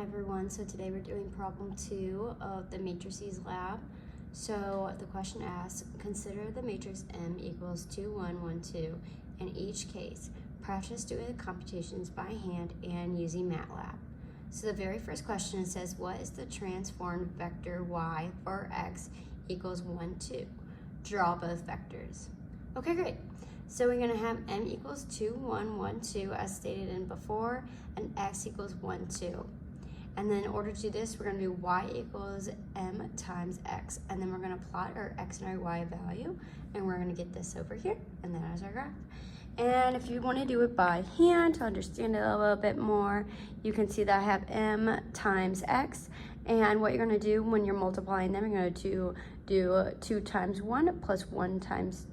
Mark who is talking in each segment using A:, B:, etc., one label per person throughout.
A: everyone, so today we're doing problem 2 of the matrices lab. So the question asks, consider the matrix M equals 2, 1, 1, 2. In each case, practice doing the computations by hand and using MATLAB. So the very first question says, what is the transformed vector y for x equals 1, 2? Draw both vectors. Okay, great. So we're going to have m equals 2, 1, 1, 2 as stated in before, and x equals 1, 2. And then in order to do this, we're going to do y equals m times x. And then we're going to plot our x and our y value, and we're going to get this over here, and that is our graph. And if you want to do it by hand to understand it a little bit more, you can see that I have m times x. And what you're going to do when you're multiplying them, you're going to do 2 times 1 plus 1 times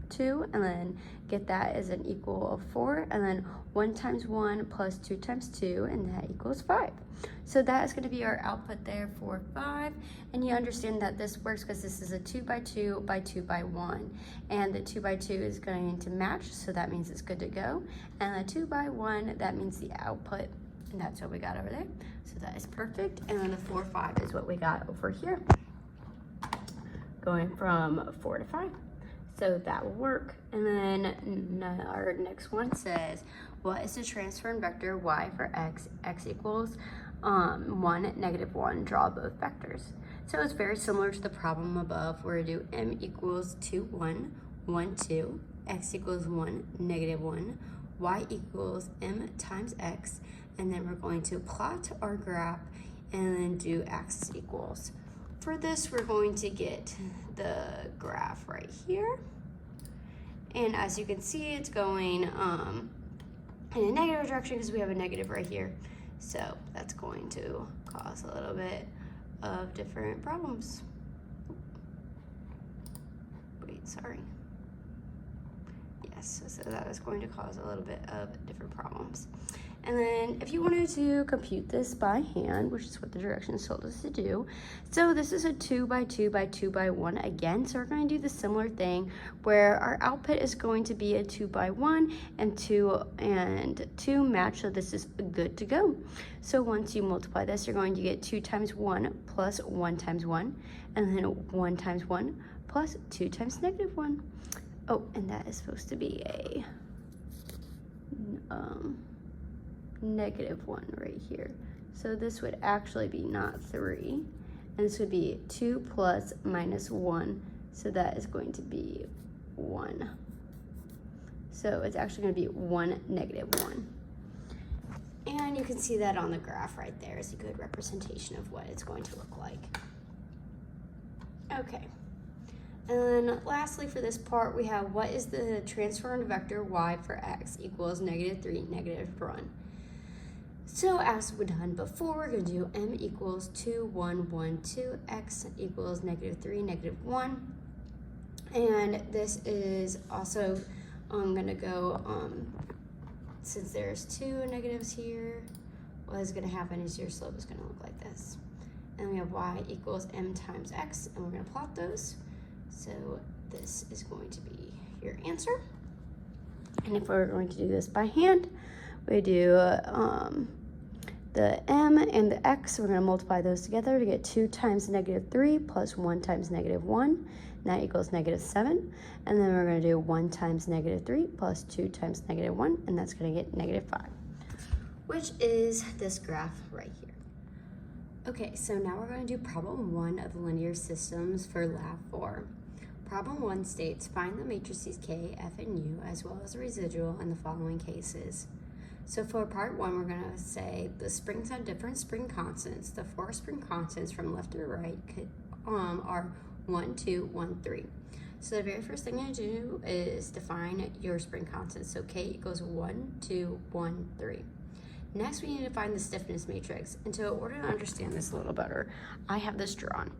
A: 2, and then get that as an equal of 4, and then 1 times 1 plus 2 times 2, and that equals 5. So that is going to be our output there for 5, and you understand that this works because this is a 2 by 2 by 2 by 1, and the 2 by 2 is going to match, so that means it's good to go, and the 2 by 1, that means the output, and that's what we got over there. So that is perfect, and then the 4, 5 is what we got over here, going from 4 to 5. So that will work. And then our next one says, what is the transformed vector y for x? X equals 1, negative 1. Draw both vectors. So it's very similar to the problem above where we do m equals 2, 1, 1, 2. X equals 1, negative 1. Y equals m times x. And then we're going to plot our graph and then do axis equals. For this, we're going to get the graph right here. And as you can see, it's going in a negative direction because we have a negative right here. So that's going to cause a little bit of different problems. Wait, sorry. Yes, so that is going to cause a little bit of different problems. And then if you wanted to compute this by hand, which is what the directions told us to do, so this is a 2 by 2 by 2 by 1 again, so we're going to do the similar thing where our output is going to be a 2 by 1 and 2 match, so this is good to go. So once you multiply this, you're going to get 2 times 1 plus 1 times 1, and then 1 times 1 plus 2 times negative 1. Oh, and that is supposed to be a negative 1 right here. So this would actually be not 3, and this would be 2 plus minus 1, so that is going to be 1. So it's actually going to be 1, negative 1. And you can see that on the graph right there is a good representation of what it's going to look like. Okay. And then lastly for this part, we have what is the transformed vector y for x equals negative 3, negative 1. So as we've done before, we're going to do m equals 2, 1, 1, 2, x equals negative 3, negative 1. And this is also going to go, since there's 2 negatives here, what is going to happen is your slope is going to look like this. And we have y equals m times x, and we're going to plot those. So this is going to be your answer. And if we're going to do this by hand, we do the m and the x, we're going to multiply those together to get 2 times negative 3 plus 1 times negative 1, and that equals negative 7. And then we're going to do 1 times negative 3 plus 2 times negative 1, and that's going to get negative 5, which is this graph right here. Okay, so now we're going to do problem 1 of linear systems for lab 4. Problem 1 states, find the matrices K, F, and U, as well as the residual in the following cases. So for part 1, we're going to say the springs have different spring constants. The 4 spring constants from left to right are 1, 2, 1, 3. So the very first thing you do is define your spring constants. So K equals 1, 2, 1, 3. Next, we need to find the stiffness matrix. And so in order to understand this a little better, I have this drawn.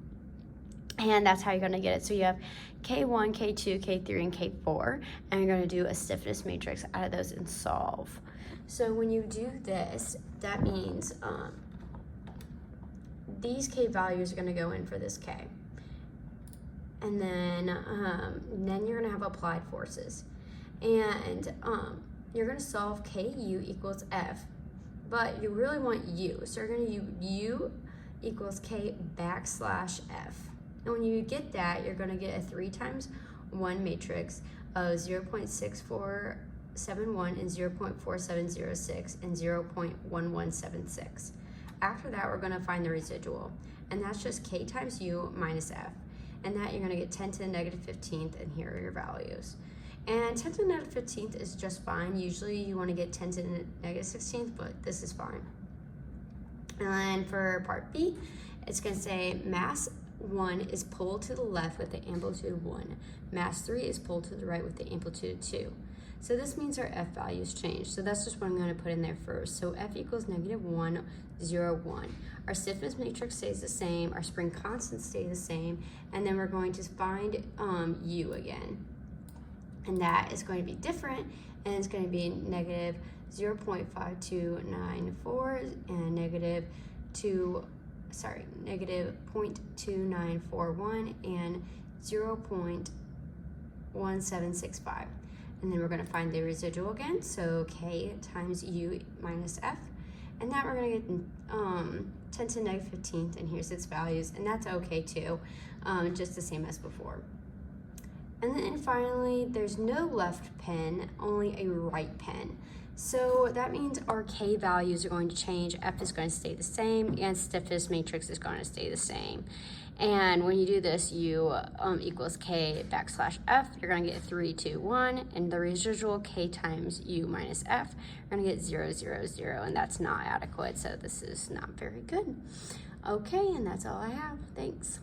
A: And that's how you're going to get it. So you have K1, K2, K3, and K4. And you're going to do a stiffness matrix out of those and solve. So when you do this, that means these K values are going to go in for this K. And then you're going to have applied forces. And you're going to solve KU equals F but you really want U. So you're gonna use U equals K backslash F. And when you get that, you're gonna get a 3 times 1 matrix of 0.6471 and 0.4706 and 0.1176. After that, we're gonna find the residual, and that's just K times U minus F. And that you're gonna get 10 to the negative 15th, and here are your values. And 10 to the negative 15th is just fine. Usually you wanna get 10 to the negative 16th, but this is fine. And then for part B, it's gonna say mass 1 is pulled to the left with the amplitude 1. Mass 3 is pulled to the right with the amplitude 2. So this means our F values change. So that's just what I'm gonna put in there first. So F equals negative 1, 0, 1. Our stiffness matrix stays the same, our spring constants stay the same, and then we're going to find U again. And that is going to be different, and it's going to be negative 0.5294 and negative 0.2941 and 0.1765. And then we're going to find the residual again, so K times U minus F. And that we're going to get 10 to the negative 15th, and here's its values, and that's okay too, just the same as before. And then finally, there's no left pen, only a right pen. So that means our K values are going to change, F is going to stay the same, and stiffness matrix is going to stay the same. And when you do this, U equals K backslash F, you're going to get 3, 2, 1, and the residual K times U minus F, you're going to get 0, 0, 0, and that's not adequate, so this is not very good. Okay, and that's all I have. Thanks.